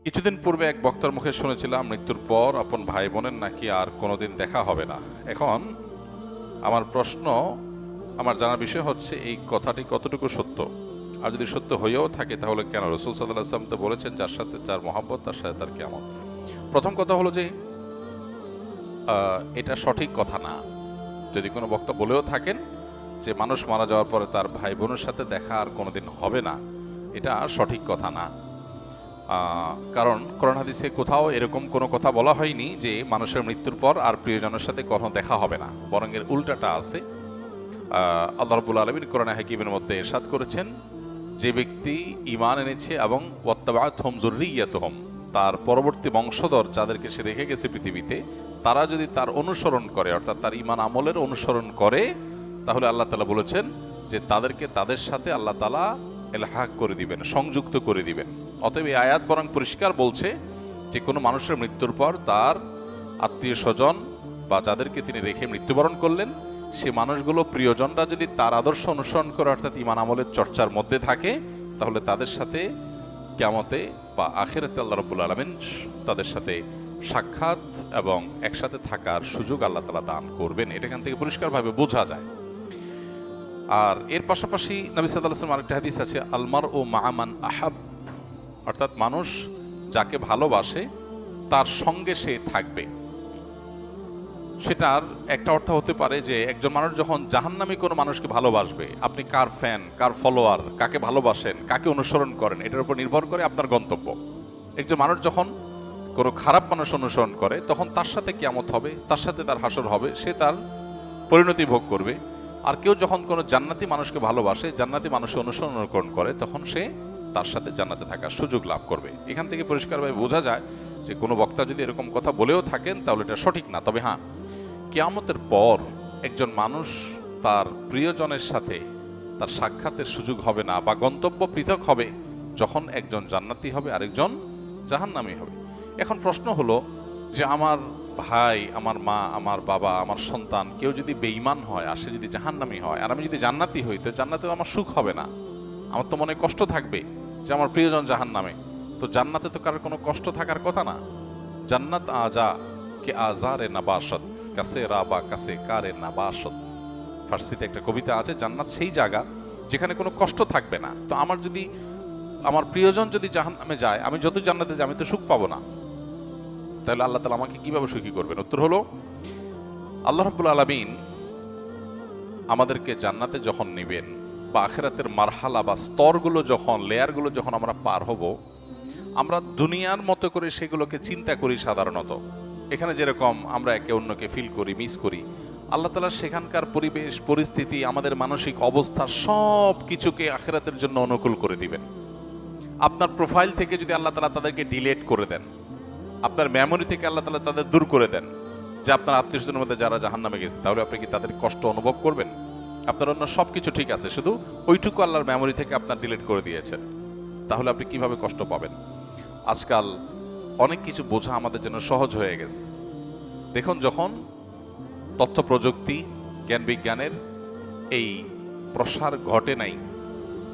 কিছুদিন পূর্বে এক বক্তার মুখে শুনেছিলাম মৃত্যুর পর আপন ভাই বোনের নাকি আর কোনোদিন দেখা হবে না। এখন আমার প্রশ্ন, আমার জানার বিষয় হচ্ছে এই কথাটি কতটুকু সত্য, আর যদি সত্য হয়েও থাকে তাহলে কেন? রাসূল সাল্লাল্লাহু আলাইহি ওয়াসাল্লাম তো বলেছেন, যার সাথে যার মহব্বত তার সাথে তার কিয়ামত। প্রথম কথা হলো যে এটা সঠিক কথা না। যদি কোনো বক্তা বলেও থাকেন যে মানুষ মারা যাওয়ার পরে তার ভাই বোনের সাথে দেখা আর কোনোদিন হবে না, এটা সঠিক কথা না। কারণ কোরআন হাদিসে কোথাও এরকম কোনো কথা বলা হয়নি যে মানুষের মৃত্যুর পর আর প্রিয়জনের সাথে কখনো দেখা হবে না, বরং এর উল্টাটা আছে। আল্লাহ রাব্বুল আলামিন কোরআনে হাকিমের মধ্যে ইরশাদ করেছেন, যে ব্যক্তি ঈমান এনেছে এবং ওয়াত্তাবা'আতহুম যুররিয়্যাতুহুম, তার পরবর্তী বংশধর যাদেরকে সে রেখে গেছে পৃথিবীতে, তারা যদি তার অনুসরণ করে, অর্থাৎ তার ঈমান আমলের অনুসরণ করে, তাহলে আল্লাহ তাআলা বলেছেন যে তাদেরকে তাদের সাথে আল্লাহ তাআলা ইলহাক করে দিবেন, সংযুক্ত করে দিবেন। অতএব এই আয়াত বরং পরিষ্কার বলছে যে কোনো মানুষের মৃত্যুর পর তার আত্মীয় স্বজন বা যাদেরকে তিনি রেখে মৃত্যুবরণ করলেন, সে মানুষগুলো, প্রিয়জনরা যদি তার আদর্শ অনুসরণ করে, অর্থাৎ ঈমান আমলের চর্চার মধ্যে থাকে, তাহলে তাদের সাথে কিয়ামতে বা আখিরাতে আল্লাহ রাব্বুল আলামিন তাদের সাথে সাক্ষাৎ এবং একসাথে থাকার সুযোগ আল্লাহ তাআলা দান করবেন। এটা এখান থেকে পরিষ্কারভাবে বোঝা যায়। আর এর পাশাপাশি নবী সাল্লাল্লাহু আলাইহি ওয়াসাল্লাম আরেকটা হাদিস আছে, আলমার ও মা'মান আহাব, অর্থাৎ মানুষ যাকে ভালোবাসে তার সঙ্গে সে থাকবে। সেটার একটা অর্থ হতে পারে যে একজন মানুষ যখন জাহান্নামী কোনো মানুষকে ভালোবাসবে, আপনি কার ফ্যান, কার ফলোয়ার, কাকে ভালোবাসেন, কাকে অনুসরণ করেন, এটার উপর নির্ভর করে আপনার গন্তব্য। একজন মানুষ যখন কোনো খারাপ মানুষ অনুসরণ করে, তখন তার সাথে কিয়ামত হবে, তার সাথে তার হাসর হবে, সে তার পরিণতি ভোগ করবে। আর কেউ যখন কোনো জান্নাতি মানুষকে ভালোবাসে, জান্নাতি মানুষের অনুসরণ করে, তখন সে তার সাথে জান্নাতে থাকার সুযোগ লাভ করবে। এখান থেকে পরিষ্কারভাবে বোঝা যায় যে কোনো বক্তা যদি এরকম কথা বলেও থাকেন তাহলে এটা সঠিক না। তবে হ্যাঁ, কিয়ামতের পর একজন মানুষ তার প্রিয়জনের সাথে তার সাক্ষাতের সুযোগ হবে না, বা গন্তব্য পৃথক হবে, যখন একজন জান্নাতি হবে আরেকজন জাহান্নামী হবে। এখন প্রশ্ন হলো যে আমার ভাই, আমার মা, আমার বাবা, আমার সন্তান কেউ যদি বেঈমান হয় আর সে যদি জাহান্নামী হয়, আর আমি যদি জান্নাতি হই, তো জান্নাতে আমার সুখ হবে না, আমার তো মনে কষ্ট থাকবে যে আমার প্রিয়জন জাহান্নামে। তো জান্নাতে তো কারোর কোনো কষ্ট থাকার কথা না। জান্নাত আজা কে আজারে নাবাসত কাছে রাবা কাছে কারে নাবাসত, ফার্সিতে একটা কবিতা আছে, জান্নাত সেই জায়গা যেখানে কোনো কষ্ট থাকবে না। তো আমার যদি, আমার প্রিয়জন যদি জাহান্নামে যায়, আমি যত জান্নাতে যাই আমি তো সুখ পাবো না, তাহলে আল্লাহ তাআলা আমাকে কিভাবে সুখী করবেন? উত্তর হলো, আল্লাহ রাব্বুল আলামিন আমাদেরকে জান্নাতে যখন নেবেন, বা আখিরাতের মারহালা বা স্তরগুলো যখন, লেয়ারগুলো যখন আমরা পার হব, আমরা দুনিয়ার মতো করে সেগুলোকে চিন্তা করি সাধারণত। এখানে যেরকম আমরা একে অন্যকে ফিল করি, মিস করি, আল্লাহ তাআলা সেখানকার পরিবেশ, পরিস্থিতি, আমাদের মানসিক অবস্থা সব কিছুকে আখিরাতের জন্য অনুকূল করে দিবেন। আপনার প্রোফাইল থেকে যদি আল্লাহ তাআলা তাদেরকে ডিলিট করে দেন, আপনার মেমোরি থেকে আল্লাহ তাআলা তাদের দূর করে দেন, যে আপনার আত্মীয়স্বজনের মধ্যে যারা জাহান্নামে গেছে, তাহলে আপনি কি তাদের কষ্ট অনুভব করবেন? আপনার অন্য সবকিছু ঠিক আছে, শুধু ওইটুকু আল্লাহর মেমোরি থেকে আপনার ডিলিট করে দিয়েছেন, তাহলে আপনি কিভাবে কষ্ট পাবেন? আজকাল অনেক কিছু বোঝা আমাদের জন্য সহজ হয়ে গেছে। দেখুন, যখন তথ্য প্রযুক্তি, জ্ঞান বিজ্ঞানের এই প্রসার ঘটে নাই,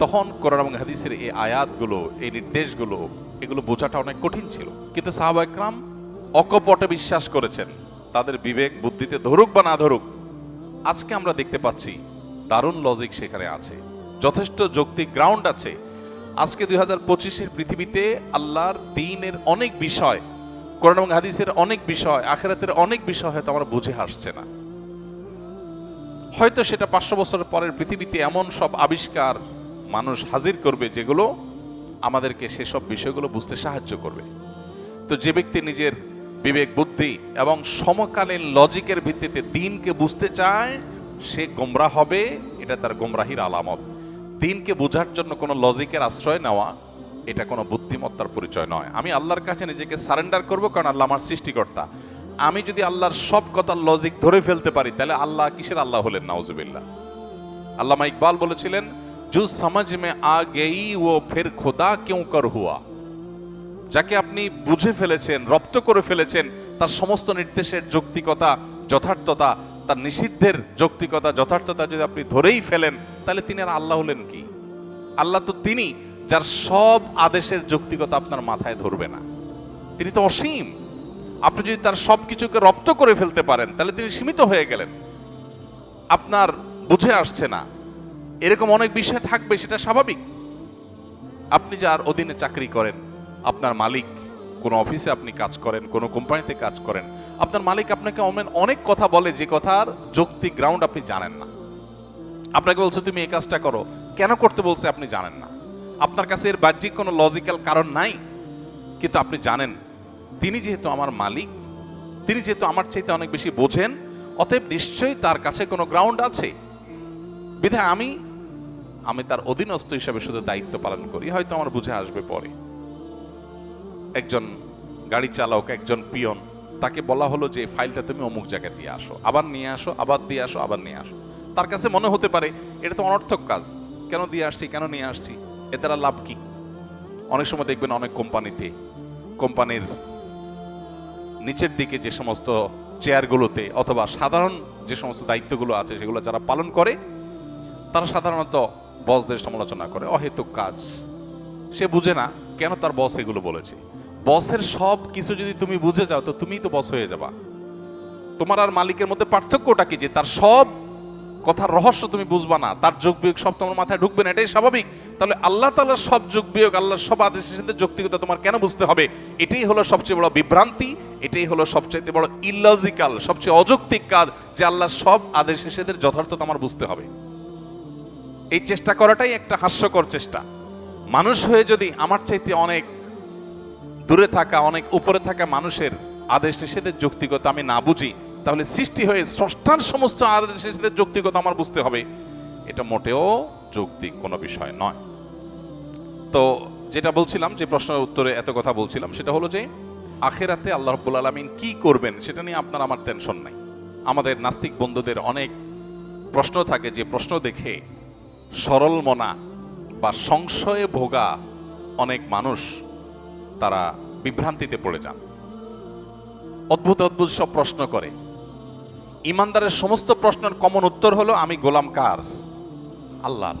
তখন কোরআন এবং হাদিসের এই আয়াতগুলো, এই নির্দেশগুলো, এগুলো বোঝাটা অনেক কঠিন ছিল। কিন্তু সাহাবা একরাম অকপটে বিশ্বাস করেছেন, তাদের বিবেক বুদ্ধিতে ধরুক বা না ধরুক। আজকে আমরা দেখতে পাচ্ছি দারুণ লজিক সেখানে আছে, যথেষ্ট যৌক্তিক গ্রাউন্ড আছে। আজকে 2025-এর পৃথিবীতে আল্লাহর দ্বীনের অনেক বিষয়, কোরআন এবং হাদিসের অনেক বিষয়, আখিরাতের অনেক বিষয় হয়তো আমরা বুঝে আসছে না। হয়তো সেটা 500 বছর পরের পৃথিবীতে এমন সব আবিষ্কার মানুষ হাজির করবে যেগুলো আমাদেরকে সেসব বিষয়গুলো বুঝতে সাহায্য করবে। তো যে ব্যক্তি নিজের বিবেক বুদ্ধি এবং সমকালীন লজিকের ভিত্তিতে দ্বীনকে বুঝতে চায়, সে গোমরাহ হবে, এটা তার গোমরাহির আলামত। দ্বীনকে বোঝার জন্য কোনো লজিকের আশ্রয় নেওয়া, এটা কোনো বুদ্ধিমত্তার পরিচয় নয়। আমি আল্লাহর কাছে নিজেকে সারেন্ডার করব, কারণ আল্লাহ আমার সৃষ্টিকর্তা। আমি যদি আল্লাহর সব কথার লজিক ধরে ফেলতে পারি, তাহলে আল্লাহ কিসের আল্লাহ হলেন? নাউজুবিল্লাহ। আল্লামা ইকবাল বলেছিলেন, জু সমঝ মে আ গেই ও ফির খোদা কিউ কর হুয়া। যাকে আপনি বুঝে ফেলেছেন, রপ্ত করে ফেলেছেন, তার সমস্ত নির্দেশের যৌক্তিকতা, যথার্থতা, তার নিষিদ্ধের যৌক্তিকতা, যথার্থতা যদি আপনি ধরেই ফেলেন, তাহলে তিনি আর আল্লাহ হলেন কি? আল্লাহ তো তিনি যার সব আদেশের যৌক্তিকতা আপনার মাথায় ধরবে না। তিনি তো অসীম। আপনি যদি তার সবকিছুকে রপ্ত করে ফেলতে পারেন তাহলে তিনি সীমিত হয়ে গেলেন, আপনার বুঝে আসছে না। এরকম অনেক বিষয় থাকবে, সেটা স্বাভাবিক। আপনি যার অধীনে চাকরি করেন, আপনার মালিক, কোন অফিসে আপনি কাজ করেন, কোন কোম্পানিতে কাজ করেন, আপনার মালিক আপনাকে অনেক কথা বলে যে কথার যৌক্তিক গ্রাউন্ড আপনি জানেন না। আপনাকে বলছে তুমি এই কাজটা করো, কেন করতে বলছে আপনি জানেন না। আপনার কাছে এর বাহ্যিক কোনো লজিক্যাল কারণ নাই, কিন্তু আপনি জানেন তিনি যেহেতু আমার মালিক, তিনি যেহেতু আমার চাইতে অনেক বেশি বোঝেন, অতএব নিশ্চয়ই তার কাছে কোনো গ্রাউন্ড আছে। বিধায় আমি তার অধীনস্থ হিসাবে শুধু দায়িত্ব পালন করি, হয়তো আমার বুঝে আসবে পরে। একজন গাড়ি চালক, একজন পিয়ন, তাকে বলা হলো যে ফাইলটা তুমি অমুক জায়গায় দিয়ে আসো, আবার নিয়ে আসো, আবার দিয়ে আসো, আবার নিয়ে আসো। তার কাছে মনে হতে পারে এটা তো অনর্থক কাজ, কেন দিয়ে আসছি, কেন নিয়ে আসছি, এ দ্বারা লাভ কি? অনেক সময় দেখবেন অনেক কোম্পানিতে, কোম্পানির নিচের দিকে যে সমস্ত চেয়ারগুলোতে অথবা সাধারণ যে সমস্ত দায়িত্বগুলো আছে সেগুলো যারা পালন করে তারা সাধারণত বসদের সমালোচনা করে, অহেতুক কাজ। সে বুঝে না কেন তার বস এগুলো বলেছে। বসের সব কিছু যদি তুমি বুঝে যাও তো তুমিই তো বস হয়ে যাবা। তোমার আর মালিকের মধ্যে পার্থক্যটা কি? যে তার সব কথার রহস্য তুমি বুঝবা না, তার যোগ বিয়োগ সব তোমার মাথায় ঢুকবে না, এটাই স্বাভাবিক। তাহলে আল্লাহ তাআলার সব যোগ বিয়োগ, আল্লাহর সব আদেশের সাথে যৌক্তিকতা তোমার কেন বুঝতে হবে? এটাই হলো সবচেয়ে বড় বিভ্রান্তি, এটাই হলো সবচেয়ে বড় ইললজিক্যাল, সবচেয়ে অযৌক্তিক কাজ, যে আল্লাহর সব আদেশ নিষেধের যথার্থতা আমার বুঝতে হবে। এই চেষ্টা করাটাই একটা হাস্যকর চেষ্টা। মানুষ হয়ে যদি আমার চাইতে অনেক দূরে থাকা, অনেক উপরে থাকা মানুষের আদেশ নিষেধের যৌক্তিকতা আমি না বুঝি, তাহলে সৃষ্টি হয়ে স্রষ্টার সমস্ত আদেশ নিষেধের যৌক্তিকতা আমার বুঝতে হবে, এটা মোটেও যৌক্তিক কোনো বিষয় নয়। তো যেটা বলছিলাম, যে প্রশ্নের উত্তরে এত কথা বলছিলাম, সেটা হলো যে আখিরাতে আল্লাহ রাব্বুল আলামিন কি করবেন সেটা নিয়ে আপনার আমার টেনশন নাই। আমাদের নাস্তিক বন্ধুদের অনেক প্রশ্ন থাকে, যে প্রশ্ন দেখে সরল মনা বা সংশয়ে ভোগা অনেক মানুষ তারা বিভ্রান্তিতে পড়ে যান, অদ্ভুত অদ্ভুত সব প্রশ্ন করে। ইমানদারের সমস্ত প্রশ্নের কমন উত্তর হলো আমি গোলাম কার? আল্লাহর।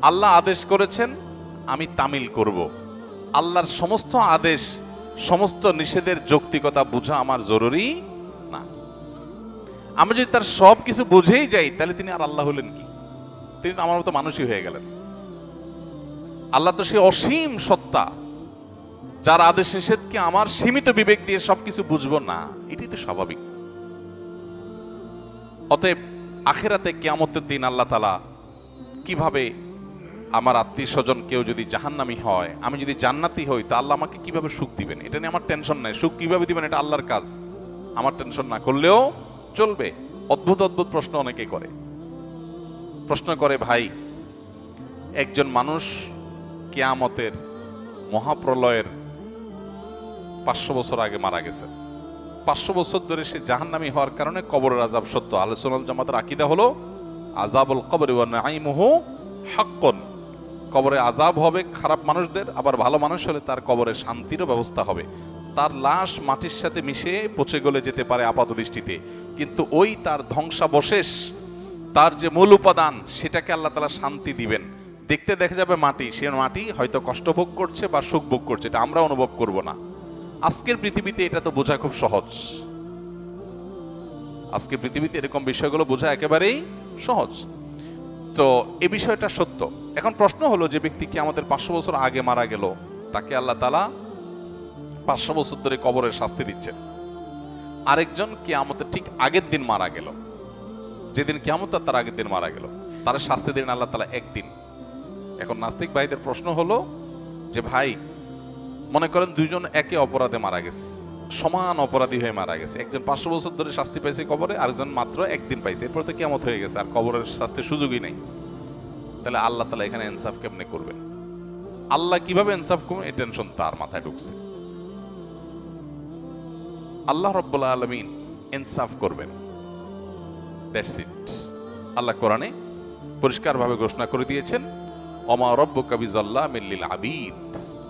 আল্লাহ আদেশ করেছেন, আমি তামিল করব। আল্লাহর সমস্ত আদেশ, সমস্ত নিষেধের যৌক্তিকতা বোঝা আমার জরুরি না। আমি যদি তার সব কিছু বুঝেই যাই তাহলে তিনি আর আল্লাহ হলেন কি? তিনি তো আমার মতো মানুষই হয়ে গেলেন। আল্লাহ তো সে অসীম সত্তা, যার আদেশ নিষেধকে আমার সীমিত বিবেক দিয়ে সবকিছু বুঝবো না, এটাই তো স্বাভাবিক। অতএব আখিরাতে কিয়ামতের দিন আল্লাহ তাআলা কিভাবে, আমার আত্মীয় স্বজন কেউ যদি জাহান্নামী হয়, আমি যদি জান্নাতি হই, তা আল্লাহ আমাকে কিভাবে সুখ দিবেন এটা নিয়ে আমার টেনশন নাই। সুখ কিভাবে দিবেন এটা আল্লাহর কাজ, আমার টেনশন না করলেও চলবে। অদ্ভুত অদ্ভুত প্রশ্ন অনেকে করে। প্রশ্ন করে, ভাই একজন মানুষ কিয়ামতের মহাপ্রলয়ের 500 বছর আগে মারা গেছে, 500 বছর ধরে সে জাহান্নামী হওয়ার কারণে কবরের আযাব সত্য। আহলে সুন্নাত ওয়াল জামাতের আকীদা হলো আযাবুল কবরি ওয়া নাঈমুহু হাক্কুন। কবরে আযাব হবে খারাপ মানুষদের, আবার ভালো মানুষ হলে তার কবরে শান্তিরও ব্যবস্থা হবে। তার লাশ মাটির সাথে মিশে পচে গলে যেতে পারে আপাত দৃষ্টিতে, কিন্তু ওই তার ধ্বংসাবশেষ, তার যে মূল উপাদান, সেটাকে আল্লাহ তাআলা শান্তি দিবেন। দেখতে দেখা যাবে মাটি, সে মাটি হয়তো কষ্ট ভোগ করছে বা সুখ ভোগ করছে, এটা আমরা অনুভব করব না। আজকের পৃথিবীতে এটা তো বোঝা খুব সহজ। আজকের পৃথিবীতে এরকম বিষয়গুলো বোঝা একেবারেই সহজ। তো এই বিষয়টা সত্য। এখন প্রশ্ন হলো, যে ব্যক্তি কি আমাদের 500 বছর আগে মারা গেল, তাকে আল্লাহ তাআলা 500 বছর ধরে কবরের শাস্তি দিচ্ছেন। আরেকজন কিয়ামতের ঠিক আগের দিন মারা গেল, যেদিন কিয়ামত তার আগের দিন মারা গেল, তার শাস্তি দিন আল্লাহ তাআলা একদিন। এখন নাস্তিক ভাইদের প্রশ্ন হলো যে, ভাই মনে করেন দুইজন একে অপরাধে মারা গেছে, সমান অপরাধী হয়ে মারা গেছে। একজন 500 বছর ধরে শাস্তি পাইছে কবরে, আরেকজন মাত্র একদিন পাইছে, এরপর তো কিয়ামত হয়ে গেছে, আর কবরের শাস্তির সুযোগই নাই। তাহলে আল্লাহ তাআলা এখানে ইনসাফ কেমনে করবেন? আল্লাহ কিভাবে ইনসাফ করবেন এই টেনশন তার মাথায় ঢুকছে। আল্লাহ রাব্বুল আলামিন ইনসাফ করবেন, দ্যাটস ইট। আল্লাহ কোরআনে পরিষ্কারভাবে ঘোষণা করে দিয়েছেন, ওমা রাব্বুকা বিযাল্লামিল লিল আবিদ।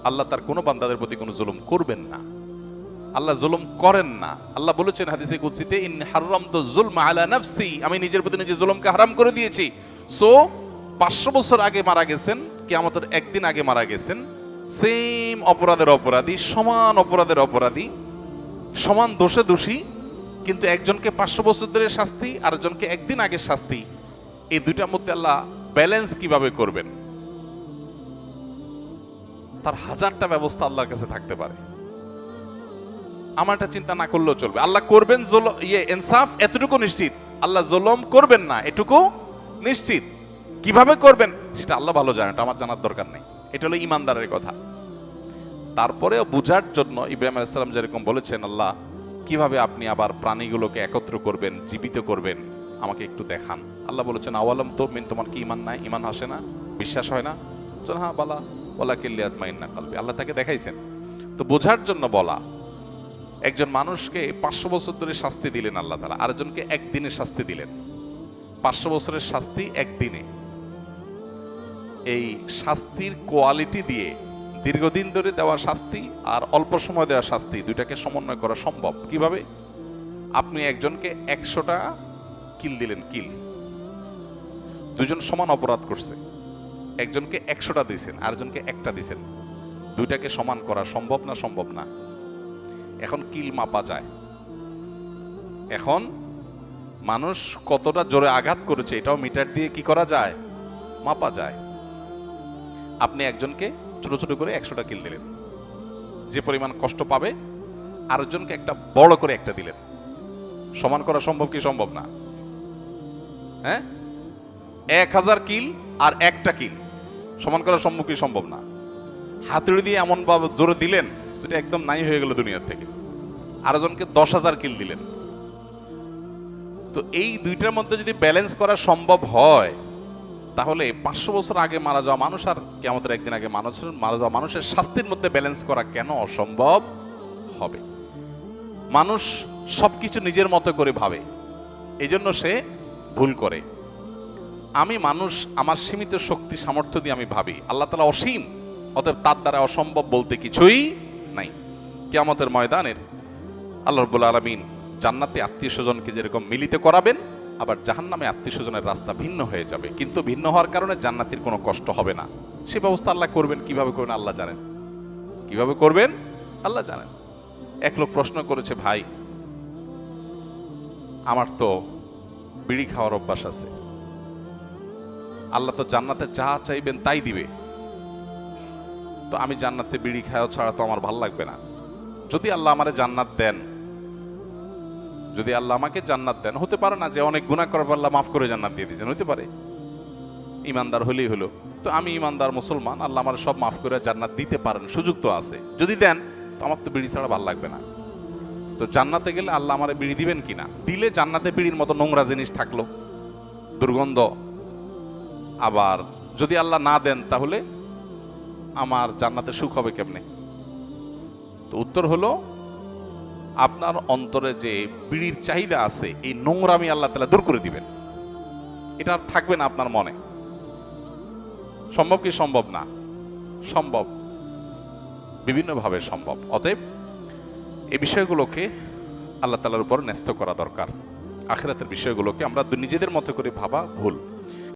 আল্লাহ তার কোনো বান্দাদের প্রতি কোনো জুলুম করবেন না, আল্লাহ জুলুম করেন না। আল্লাহ বলেছেন হাদিসে কুদসিতে, ইন হারামতু যুলমা আলা নাফসি, আমি নিজের প্রতি নিজে জুলুমকে হারাম করে দিয়েছি। সো 500 বছর আগে মারা গেছেন, কিয়ামতের একদিন আগে মারা গেছেন, সেম অপরাধের অপরাধী, সমান অপরাধের অপরাধী, সমান দোষে দোষী, কিন্তু একজনকে 500 বছর ধরে শাস্তি, আরেকজনকে একদিন আগে শাস্তি। এই দুইটার মধ্যে আল্লাহ ব্যালেন্স কিভাবে করবেন? তার হাজারটা ব্যবস্থা আল্লাহর কাছে থাকতে পারে। আমার এটা চিন্তা না করলেও চলবে। আল্লাহ করবেন ইনসাফ, এতটুকু নিশ্চিত। আল্লাহ জুলুম করবেন না, এটুকু নিশ্চিত। কিভাবে করবেন সেটা আল্লাহ ভালো জানেন, এটা আমার জানার দরকার নেই। এটা হলো ইমানদারের কথা। তারপরেও বুঝার জন্য ইব্রাহিম আলাইহিস সালাম যেরকম বলেছেন, আল্লাহ কিভাবে আপনি আবার প্রাণীগুলোকে একত্র করবেন, জীবিত করবেন, আমাকে একটু দেখান। আল্লাহ বলেছেন, আওয়ালাম তুমিন, তোমার কি ইমান নাই? ইমান আসে না, বিশ্বাস হয় না? হ্যাঁ বালা ওয়ালা কিল্লিয়াতমাইন্না কলবি। আল্লাহ তাকে দেখাইছেন। তো বোঝার জন্য বলা, একজন মানুষকে 500 বছর ধরে শাস্তি দিলেন আল্লাহ তাআলা, আরেকজনকে একদিনে শাস্তি দিলেন। 500 বছরের শাস্তি একদিনে। এই শাস্তির কোয়ালিটি দিয়ে দীর্ঘদিন ধরে দেওয়া শাস্তি আর অল্প সময় দেওয়া শাস্তি দুইটাকে সমন্বয় করা সম্ভব কিভাবে? আপনি একজনকে 100টা কিল দিলেন, কিল, দুজন সমান অপরাধ করছে, একজনকে 100টা দিয়েছেন, আরেকজনকে একটা দিয়েছেন, দুইটাকে সমান করা সম্ভব না? সম্ভব না। এখন কিল মাপা যায়। এখন মানুষ কতটা জোরে আঘাত করেছে এটাও মিটার দিয়ে কি করা যায়? মাপা যায়। আপনি একজনকে ছোট ছোট করে 100টা কিল দিলেন, যে পরিমাণ কষ্ট পাবে, আরেকজনকে একটা বড় করে একটা দিলেন, সমান করা সম্ভব কি সম্ভব না? হ্যাঁ, 1000 কিল আর একটা কিল সমান করা সম্ভব কি সম্ভব না? হাতুড়ি দিয়ে এমন ভাবে জোরে দিলেন যেটা একদম নাই হয়ে গেল দুনিয়ার থেকে। আরেকজনকে 10,000 কিল দিলেন। তো এই দুইটার মধ্যে যদি ব্যালেন্স করা সম্ভব হয়, তাহলে 500 বছর আগে মারা যাওয়া মানুষ আর কিয়ামতের একদিন আগে মারা যাওয়া মানুষের শাস্তির মধ্যে ব্যালেন্স করা কেন অসম্ভব হবে? মানুষ সবকিছু নিজের মতো করে ভাবে, এজন্য সে ভুল করে। আমি মানুষ, আমার সীমিত শক্তি সামর্থ্য দিয়ে আমি ভাবি, আল্লাহ তাআলা অসীম, অতএব তার দ্বারা অসম্ভব বলতে কিছুই নাই। কিয়ামতের ময়দানের আল্লাহ রাব্বুল আলামিন জান্নাতে আত্মীয়-স্বজনকে যেরকম মিলিত করাবেন, আবার জাহান্নামে আত্মীয়-স্বজনের রাস্তা ভিন্ন হয়ে যাবে, কিন্তু ভিন্ন হওয়ার কারণে জান্নাতীর কোনো কষ্ট হবে না। সে ব্যবস্থা আল্লাহ করবেন। কিভাবে করবেন আল্লাহ জানেন, কিভাবে করবেন আল্লাহ জানেন। এক লোক প্রশ্ন করেছে, ভাই আমার তো বিড়ি খাওয়ার অভ্যাস আছে, আল্লাহ তো জান্নাতে যা চাইবেন তাই দিবে, তো আমি জান্নাতে বিড়ি খাওয়া ছাড়া তো আমার ভাল লাগবে না। যদি আল্লাহ আমারে জান্নাত দেন, যদি আল্লাহ আমাকে জান্নাত দেন, হতে পারে না যে অনেক গুনাহ করার পর আল্লাহ মাফ করে জান্নাত দিয়ে দিয়েছেন, হতে পারে, ইমানদার হলেই হলো। তো আমি ইমানদার মুসলমান, আল্লাহ আমার সব মাফ করে জান্নাত দিতে পারেন, সুযোগ তো আছে। যদি দেন তো আমার তো বিড়ি ছাড়া ভালো লাগবে না। তো জান্নাতে গেলে আল্লাহ আমারে বিড়ি দিবেন কিনা? দিলে জান্নাতে বিড়ির মতো নোংরা জিনিস থাকলো, দুর্গন্ধ। আবার যদি আল্লাহ না দেন, তাহলে আমার জান্নাতে সুখ হবে কেমনে? তো উত্তর হলো, আপনার অন্তরে যে বিড়ির চাহিদা আছে, এই নোংরামি আল্লাহ তাআলা দূর করে দিবেন। এটা আর থাকবে না আপনার মনে। সম্ভব কি সম্ভব না? সম্ভব, বিভিন্নভাবে সম্ভব। অতএব এই বিষয়গুলোকে আল্লাহ তাআলার উপর ন্যস্ত করা দরকার। আখিরাতের বিষয়গুলোকে আমরা নিজেদের মতো করে ভাবা ভুল।